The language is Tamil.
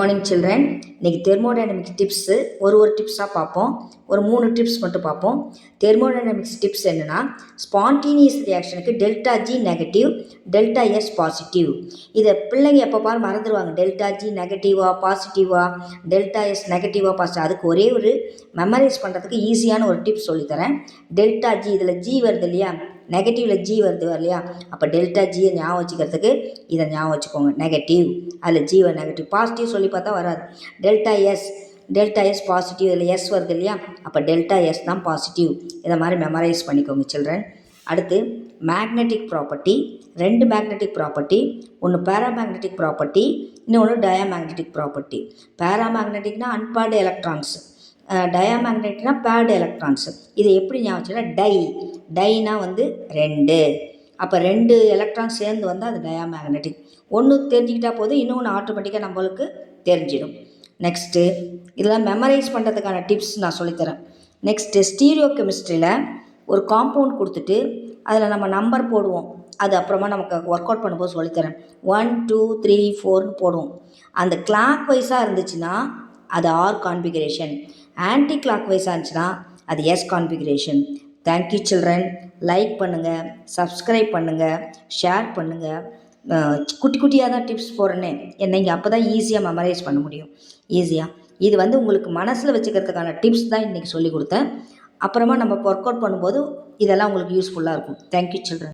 Morning children. இன்றைக்கி தெர்மோடைனமிக்ஸ் டிப்ஸு ஒரு டிப்ஸாக பார்ப்போம். ஒரு 3 டிப்ஸ் மட்டும் பார்ப்போம். தெர்மோடைனமிக்ஸ் டிப்ஸ் என்னென்னா, ஸ்பான்டீனியஸ் ரியாக்ஷனுக்கு delta G negative, delta S positive. இதை பிள்ளைங்க எப்போ பாரு மறந்துடுவாங்க. டெல்டா ஜி நெகட்டிவா பாசிட்டிவா, டெல்டா எஸ் நெகட்டிவா பாசிட்டிவ். அதுக்கு ஒரே ஒரு மெமரைஸ் பண்ணுறதுக்கு ஈஸியான ஒரு டிப்ஸ் சொல்லித்தரேன். டெல்டா ஜி, இதில் ஜி வருது இல்லையா, நெகட்டிவில் ஜி வருது இல்லையா, அப்போ டெல்டா ஜியை ஞாபகம் வச்சுக்கிறதுக்கு இதை ஞாபகம் வச்சுக்கோங்க. நெகட்டிவ், அதில் ஜி நெகட்டிவ். பாசிட்டிவ் சொல்லி பார்த்தா வராது. டெல்டா எஸ் பாசிட்டிவ், இதில் எஸ் வருது இல்லையா, அப்போ டெல்டா எஸ் தான் பாசிட்டிவ். இதை மாதிரி மெமரைஸ் பண்ணிக்கோங்க சில்ட்ரன். அடுத்து மேக்னெட்டிக் ப்ராப்பர்ட்டி, 2 மேக்னெட்டிக் ப்ராப்பர்ட்டி, ஒன்று பேராமேக்னெட்டிக் ப்ராப்பர்ட்டி, இன்னொன்று டயாமேக்னெட்டிக் ப்ராப்பர்ட்டி. பேராமேக்னெட்டிக்னா அன்பேர்டு எலக்ட்ரான்ஸ், டயாமேக்னெட்டிக்னா பேர்டு எலக்ட்ரான்ஸ். இதை எப்படி ஞாபகம்? டைனா 2, அப்போ 2 எலக்ட்ரான் சேர்ந்து வந்தால் அது டயாமேக்னெட்டிக். ஒன்று தெரிஞ்சுக்கிட்டா போதும், இன்னொன்று ஆட்டோமேட்டிக்காக நம்மளுக்கு தெரிஞ்சிடும். நெக்ஸ்ட்டு இதெல்லாம் மெமரைஸ் பண்ணுறதுக்கான டிப்ஸ் நான் சொல்லித்தரேன். நெக்ஸ்ட்டு ஸ்டீரியோ கெமிஸ்ட்ரியில் ஒரு காம்பவுண்ட் கொடுத்துட்டு அதில் நம்ம நம்பர் போடுவோம். அது அப்புறமா நமக்கு ஒர்க் அவுட் பண்ணும்போது சொல்லித்தரேன். 1 2 3 4ன்னு போடுவோம். அந்த கிளாக் வைஸாக இருந்துச்சுன்னா அது ஆர் கான்ஃபிகரேஷன், ஆன்டி கிளாக் வைஸாக இருந்துச்சுன்னா அது S configuration. Thank you children. Like பண்ணுங்கள், சப்ஸ்கிரைப் பண்ணுங்கள், ஷேர் பண்ணுங்கள். குட்டி குட்டியாக தான் டிப்ஸ் போடுறேன்னே, நீங்கள் அப்போ தான் ஈஸியாக மெமரைஸ் பண்ண முடியும். ஈஸியாக இது உங்களுக்கு மனசில் வச்சுக்கிறதுக்கான டிப்ஸ் தான் இன்றைக்கி சொல்லி கொடுத்தேன். அப்புறமா நம்ம ஒர்க் அவுட் பண்ணும்போது இதெல்லாம் உங்களுக்கு யூஸ்ஃபுல்லாக இருக்கும். Thank you children.